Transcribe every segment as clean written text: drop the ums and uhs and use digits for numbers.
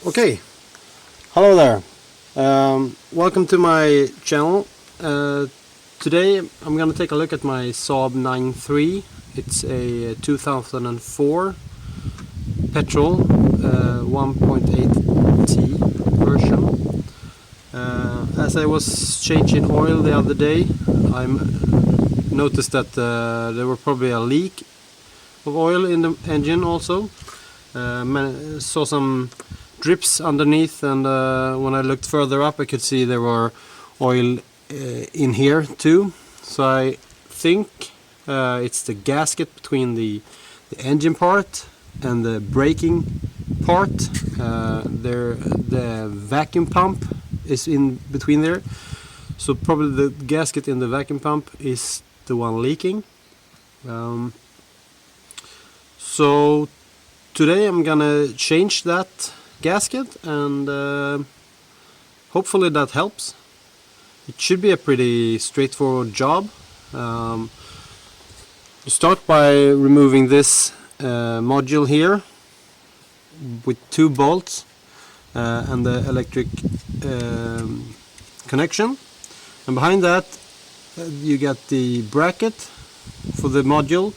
Okay, hello there. Welcome to my channel. Today I'm gonna take a look at my SAAB 9.3. It's a 2004 petrol 1.8T version. As I was changing oil the other day, I noticed that there were probably a leak of oil in the engine also. Saw some drips underneath, and when I looked further up I could see there were oil in here too. So I think it's the gasket between the engine part and the braking part. The vacuum pump is in between there, so probably the gasket in the vacuum pump is the one leaking. So today I'm gonna change that gasket, and hopefully that helps. It should be a pretty straightforward job. You start by removing this module here with 2 bolts and the electric connection, and behind that you get the bracket for the module,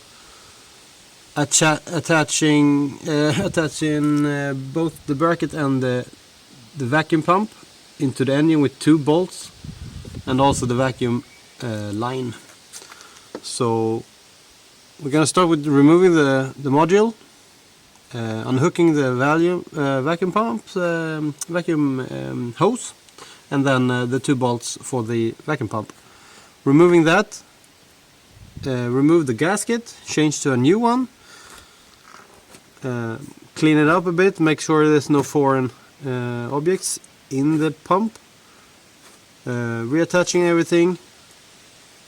attaching both the bracket and the vacuum pump into the engine with 2 bolts, and also the vacuum line. So we're gonna start with removing the module, unhooking the vacuum pump, vacuum hose, and then the 2 bolts for the vacuum pump. Removing that, remove the gasket, change to a new one. Clean it up a bit, make sure there's no foreign objects in the pump. Reattaching everything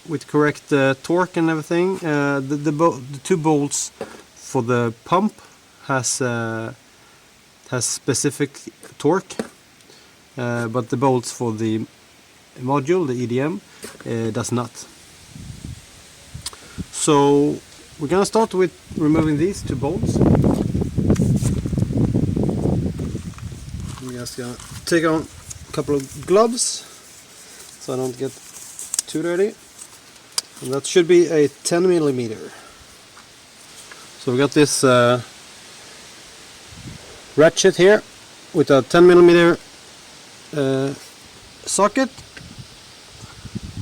with correct torque and everything. The 2 bolts for the pump has specific torque, but the bolts for the module, the EDM, does not. So we're gonna start with removing these 2 bolts. I'm just gonna take on a couple of gloves so I don't get too dirty. And that should be a 10mm. So we got this ratchet here with a 10mm socket.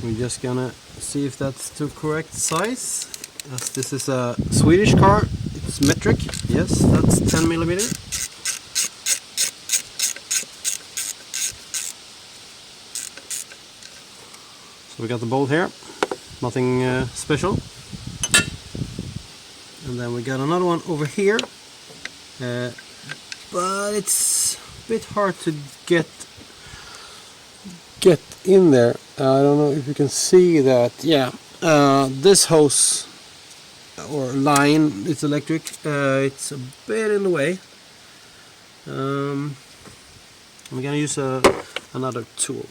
We're just gonna see if that's the correct size. As this is a Swedish car, it's metric. Yes, that's 10mm. So we got the bolt here, nothing special. And then we got another one over here, but it's a bit hard to get in there. I don't know if you can see that. Yeah, this hose or line, it's electric, it's a bit in the way. I'm gonna use another tool.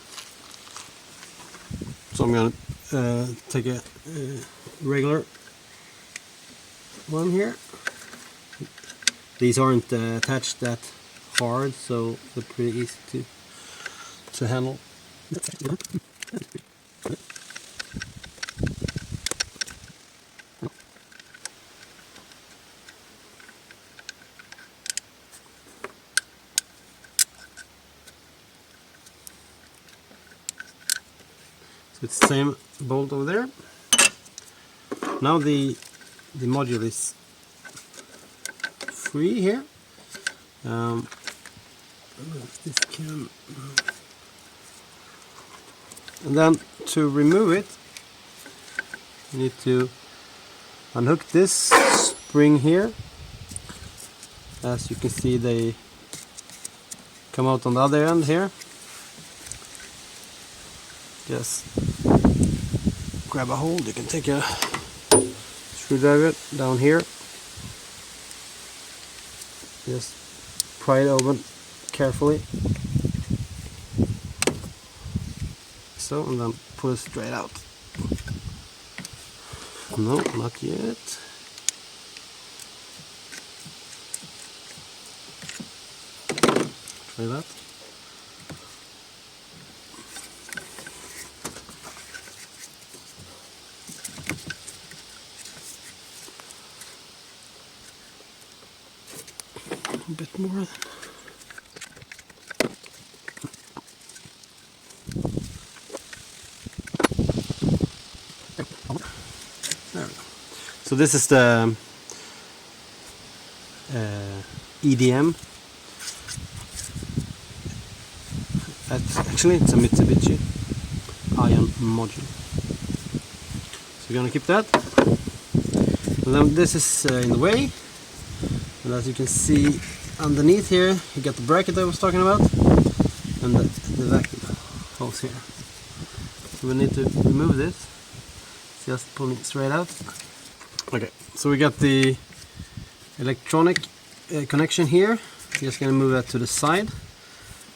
So I'm gonna take a regular one here. These aren't attached that hard, so they're pretty easy to handle. It's the same bolt over there. Now the module is free here. This can, and then to remove it, you need to unhook this spring here. As you can see, they come out on the other end here. Just grab a hold. You can take a screwdriver down here. Just pry it open carefully. So, and then pull it straight out. No, not yet. like that. A bit more. There we go. So this is the EDM. Actually, it's a Mitsubishi ion module. So we're gonna keep that. And then this is in the way. And as you can see underneath here, you got the bracket I was talking about, and the vacuum hose here. So we need to remove this. Just pulling it straight out. Okay, so we got the electronic connection here. Just gonna move that to the side.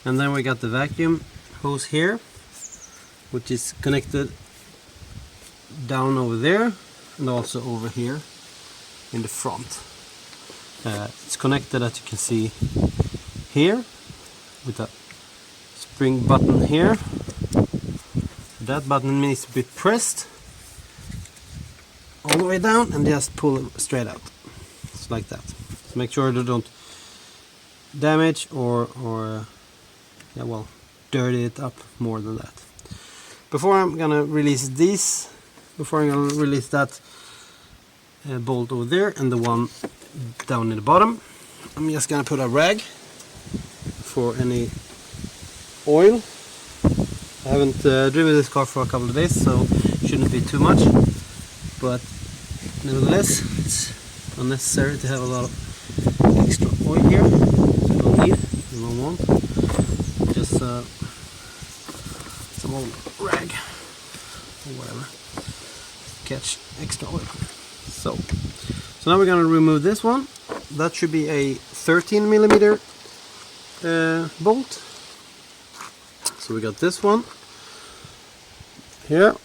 And then we got the vacuum hose here, which is connected down over there and also over here in the front. It's connected, as you can see here, with a spring button here. That button needs to be pressed all the way down and just pull it straight out. It's like that. So make sure you don't damage or yeah, well, dirty it up more than that. Before I'm gonna release these, before I'm gonna release that bolt over there and the one down in the bottom, I'm just gonna put a rag for any oil. I haven't driven this car for a couple of days, so it shouldn't be too much, but nevertheless it's unnecessary to have a lot of extra oil here. You don't need, you don't want. Just some old rag or whatever, catch extra oil. So now we're gonna remove this one. That should be a 13mm bolt. So we got this one here.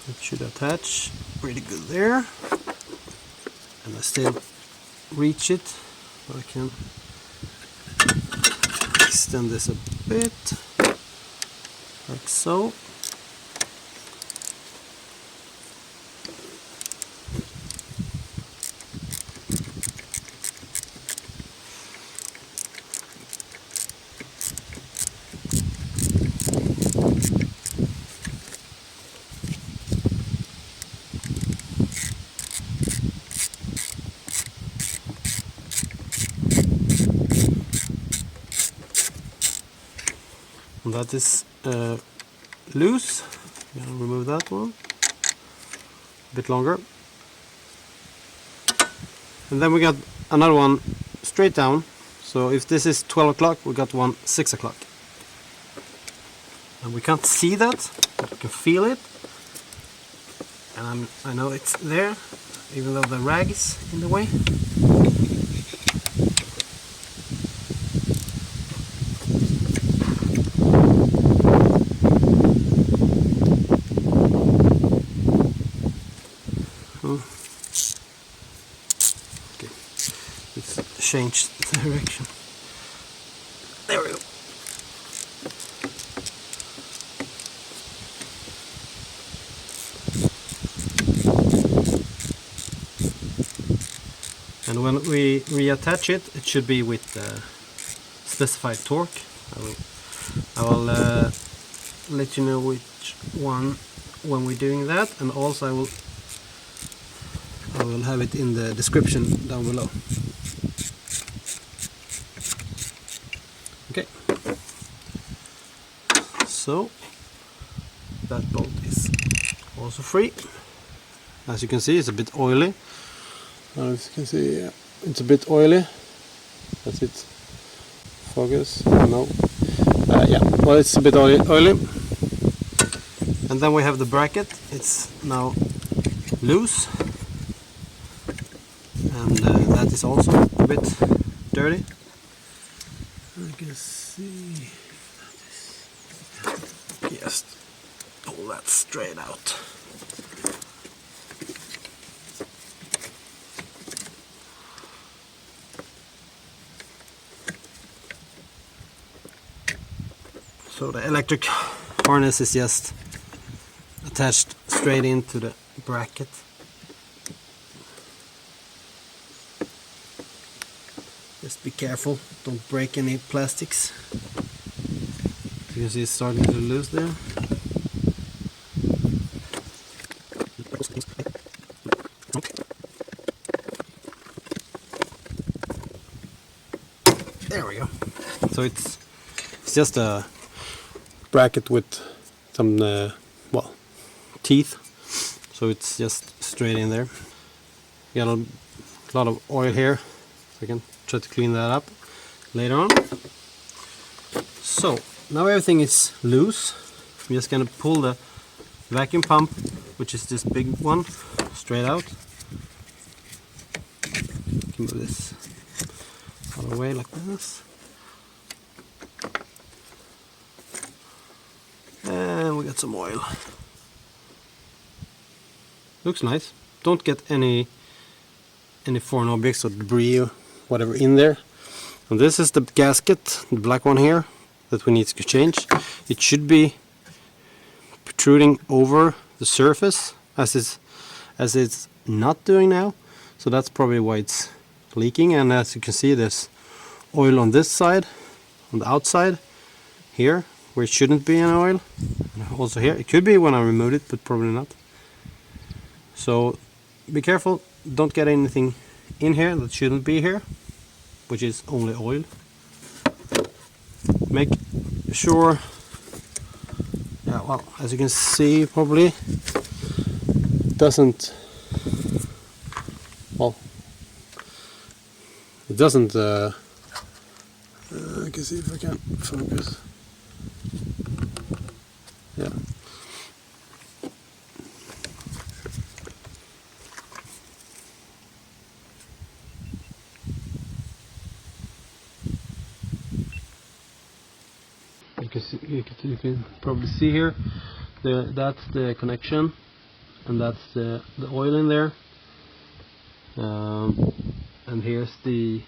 It should attach pretty good there, and I still reach it, but I can extend this a bit, like so. And that is loose. I'm gonna remove that one. A bit longer. And then we got another one straight down. So if this is 12 o'clock, we got one 6 o'clock. And we can't see that, but we can feel it. And I know it's there, even though the rag is in the way. Okay, let's change the direction. There we go. And when we reattach it, it should be with specified torque. I will let you know which one when we're doing that, and also I will have it in the description down below. Okay, so that bolt is also free. As you can see, it's a bit oily. As you can see, yeah, it's a bit oily. That's it. Focus. No. Yeah, well, it's a bit oily. And then we have the bracket. It's now loose. And that is also a bit dirty. I can see that is. Just pull that straight out. So the electric harness is just attached straight into the bracket. Just be careful, don't break any plastics. You can see it's starting to loose there. There we go. So it's just a bracket with some well, teeth, so it's just straight in there. Got a lot of oil here, so I can try to clean that up later on. So now everything is loose. I'm just gonna pull the vacuum pump, which is this big one, straight out. Can move this out of the way like this. And we got some oil. Looks nice. Don't get any foreign objects or debris or whatever in there. And this is the gasket, the black one here, that we need to change. It should be protruding over the surface as it's not doing now. So that's probably why it's leaking. And as you can see, there's oil on this side, on the outside here, where it shouldn't be any oil. And also here, it could be when I removed it, but probably not. So be careful, don't get anything in here that shouldn't be here, which is only oil. Make sure, yeah, well, as you can see, probably it doesn't, well, it doesn't, I can see if I can focus. Yeah. You can probably see here, that's the connection, and that's the oil in there, and here's the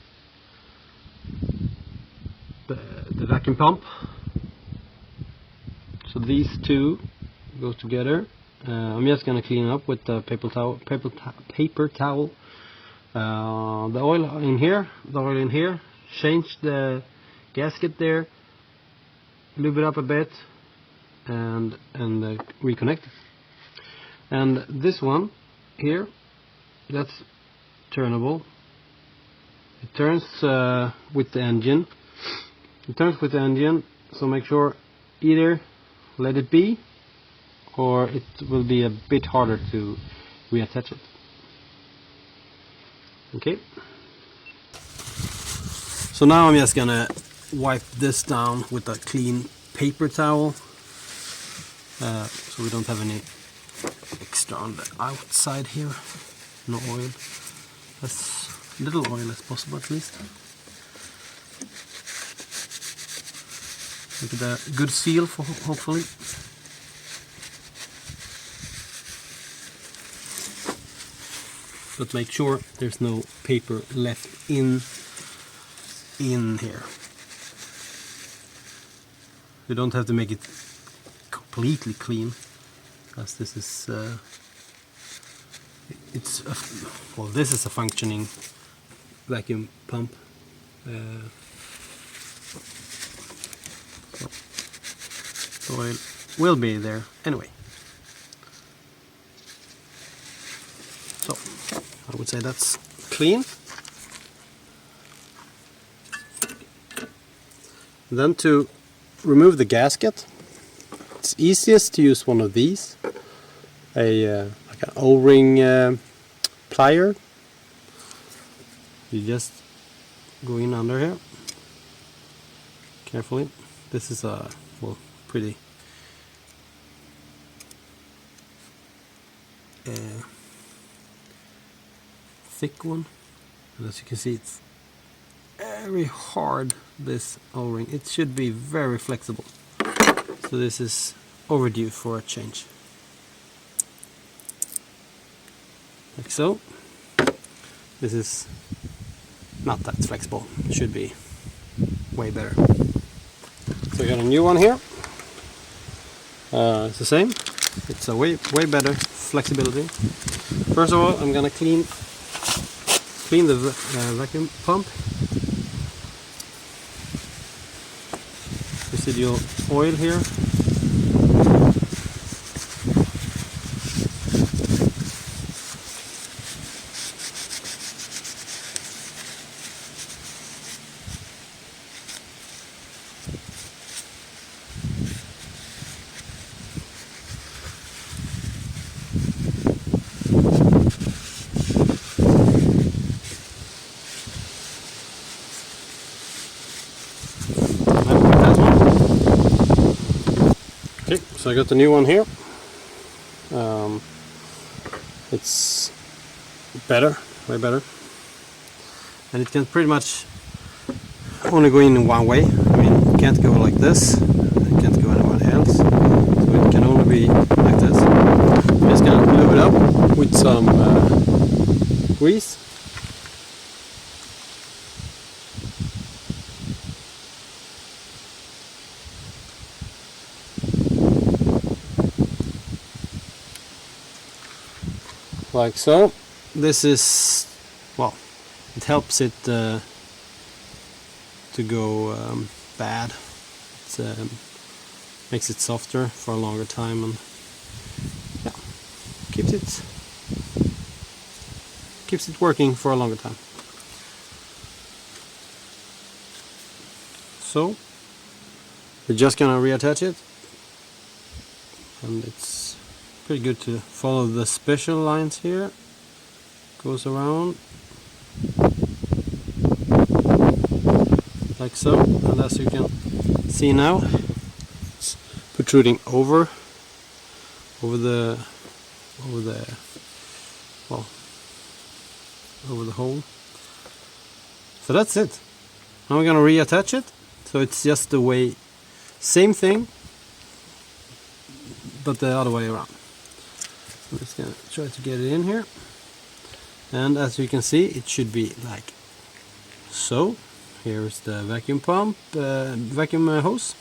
vacuum pump. So these two go together. I'm just gonna clean up with the paper towel. The oil in here. Change the gasket there. Lube it up a bit and reconnect. And this one here, that's turnable. It turns with the engine. So make sure either let it be, or it will be a bit harder to reattach it. Okay. So now I'm just gonna wipe this down with a clean paper towel, so we don't have any extra on the outside here. No oil, as little oil as possible at least. Make it a good seal for hopefully. But make sure there's no paper left in here. You don't have to make it completely clean, as this is this is a functioning vacuum pump. So oil will be there anyway. So I would say that's clean. Then to remove the gasket, it's easiest to use one of these, like an O-ring plier. You just go in under here carefully. This is a pretty thick one, and as you can see, it's very hard, this O-ring. It should be very flexible, so this is overdue for a change, like so. This is not that flexible, it should be way better. So we got a new one here. It's the same. It's a way better flexibility. First of all, I'm gonna clean the vacuum pump. Residual oil here. Okay, so I got the new one here. It's better, way better, and it can pretty much only go in one way. I mean, it can't go like this, it can't go anywhere else, so it can only be like this. I'm just gonna lube it up with some grease. Like so. This is, well, it helps it to go bad. It makes it softer for a longer time, and yeah, keeps it working for a longer time. So we're just gonna reattach it, and it's pretty good to follow the special lines here. Goes around like so, and as you can see now, it's protruding over the hole. So that's it. Now we're gonna reattach it, so it's just the way, same thing, but the other way around. I'm just gonna try to get it in here, and as you can see, it should be like so. Here's the vacuum pump, vacuum hose.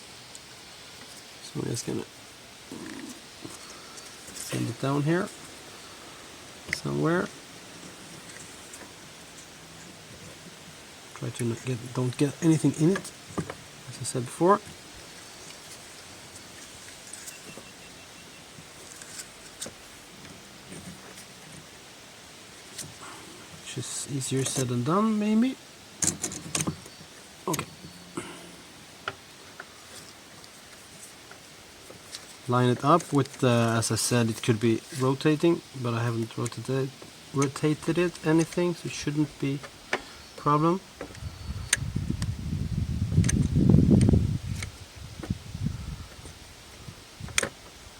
So I'm just gonna send it down here somewhere. Try to don't get anything in it, as I said before. Which is easier said than done, maybe. Okay. Line it up with, as I said, it could be rotating, but I haven't rotated it anything, so it shouldn't be a problem.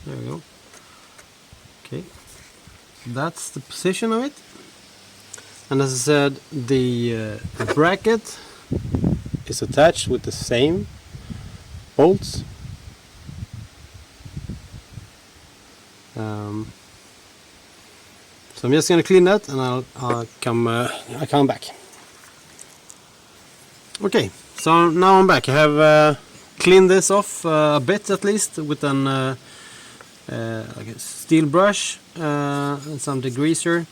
There we go. Okay, that's the position of it. And as I said, the bracket is attached with the same bolts. So I'm just going to clean that, and I'll come back. Okay, so now I'm back. I have cleaned this off a bit, at least, with an like a steel brush and some degreaser.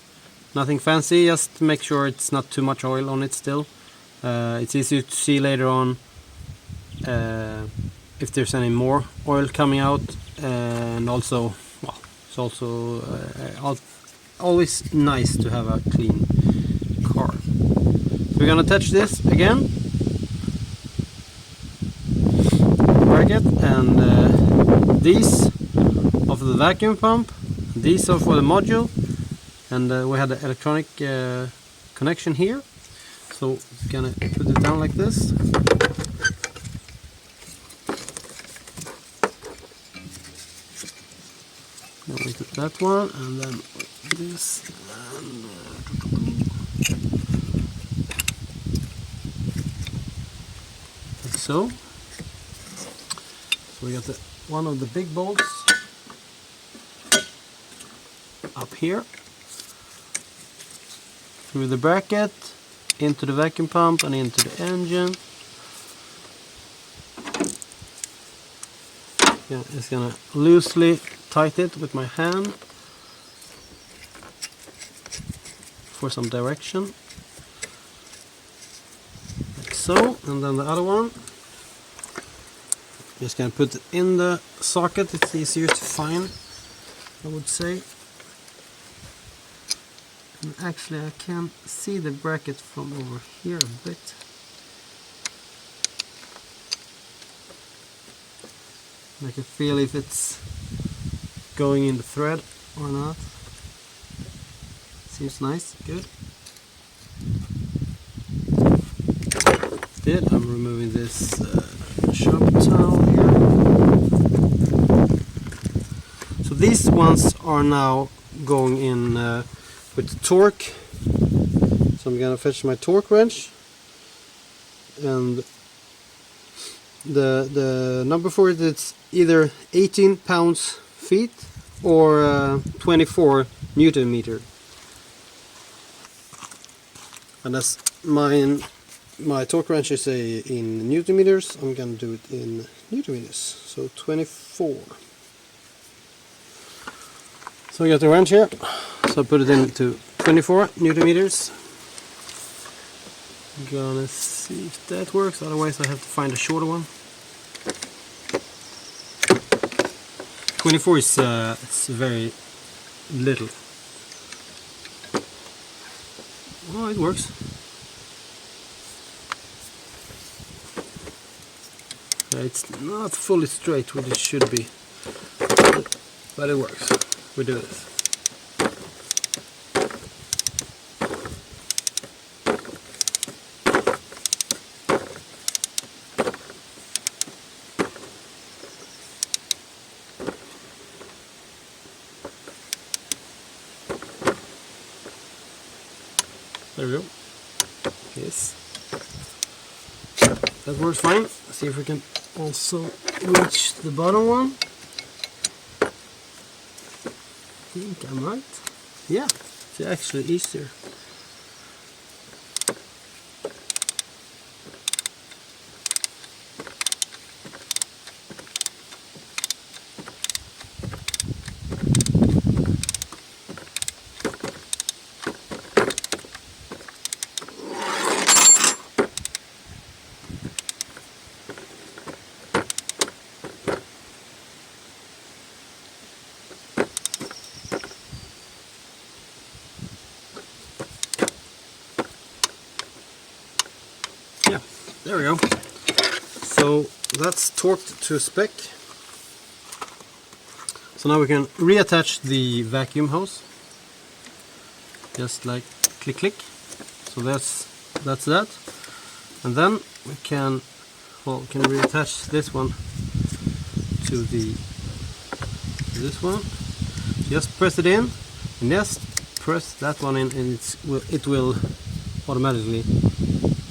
Nothing fancy, just make sure it's not too much oil on it still. It's easy to see later on if there's any more oil coming out, and also, well, it's also always nice to have a clean car. So we're gonna touch this again, bracket, and these of the vacuum pump, these are for the module, and we had the electronic connection here. So gonna put it down like this. We put that one, and then this, and like so. So we got one of the big bolts up here through the bracket, into the vacuum pump and into the engine. Just gonna loosely tighten it with my hand for some direction, like so. And then the other one, just gonna put it in the socket. It's easier to find, I would say. And actually I can see the bracket from over here a bit. I can feel if it's going in the thread or not. Seems nice, good. Instead, I'm removing this shop towel here. So these ones are now going in with the torque. So I'm gonna fetch my torque wrench, and the number for it, it's either 18 pounds-feet or 24 Newton meter. And as my torque wrench is in Newton meters, I'm gonna do it in Newton meters. So 24. So I got the wrench here. So I put it into 24 Newton meters. I'm gonna see if that works, otherwise I have to find a shorter one. 24 is it's very little. Oh, it works. It's not fully straight, which it should be, but it works. We do this. There we go. Yes. That works fine. Let's see if we can also reach the bottom one. I think I'm right. Yeah, it's actually easier. Yeah, there we go. So that's torqued to spec. So now we can reattach the vacuum hose. Just like click click. So that's that. And then we can reattach this one to this one. Just press it in, and just press that one in, and it will automatically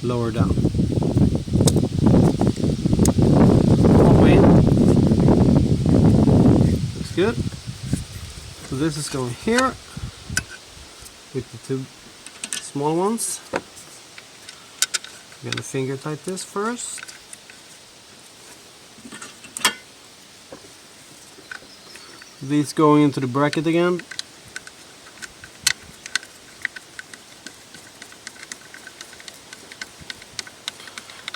lower down. All the way in. Looks good. So this is going here with the two small ones. I'm gonna finger tight this first. These going into the bracket again.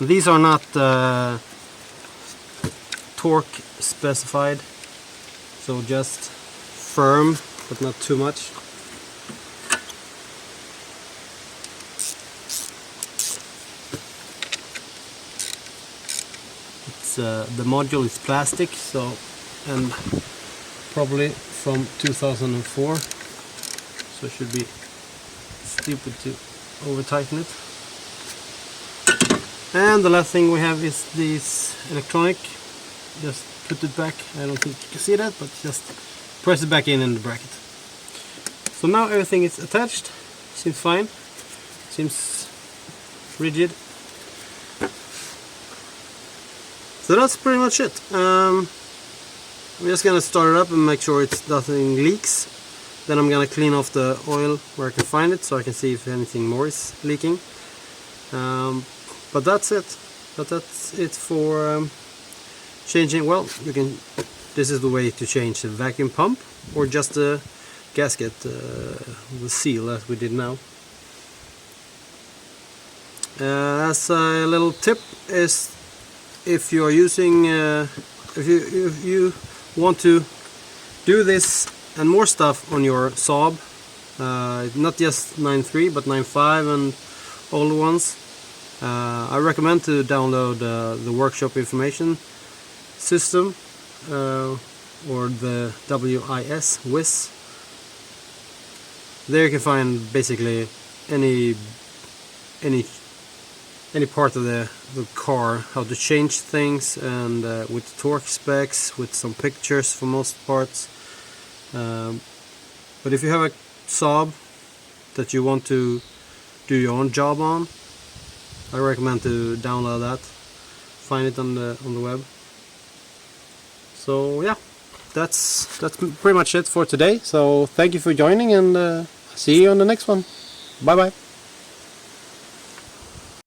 These are not torque specified, so just firm, but not too much. It's the module is plastic, so, and probably from 2004, so it should be stupid to over tighten it. And the last thing we have is this electronic. Just put it back. I don't think you can see that, but just press it back in the bracket. So now everything is attached. Seems fine. Seems rigid. So that's pretty much it. I'm just gonna start it up and make sure nothing leaks. Then I'm gonna clean off the oil where I can find it, so I can see if anything more is leaking. But that's it. But that's it for changing. Well, you can this is the way to change the vacuum pump or just the gasket, the seal as we did now. As a little tip is, if you are using, if you want to do this and more stuff on your SAAB, not just 9.3 but 9.5 and older ones, I recommend to download the workshop information system, or the WIS. There you can find basically any part of the car, how to change things, and with torque specs, with some pictures for most parts. But if you have a SAAB that you want to do your own job on, I recommend to download that. Find it on the web. So yeah, that's pretty much it for today. So thank you for joining, and see you on the next one. Bye bye.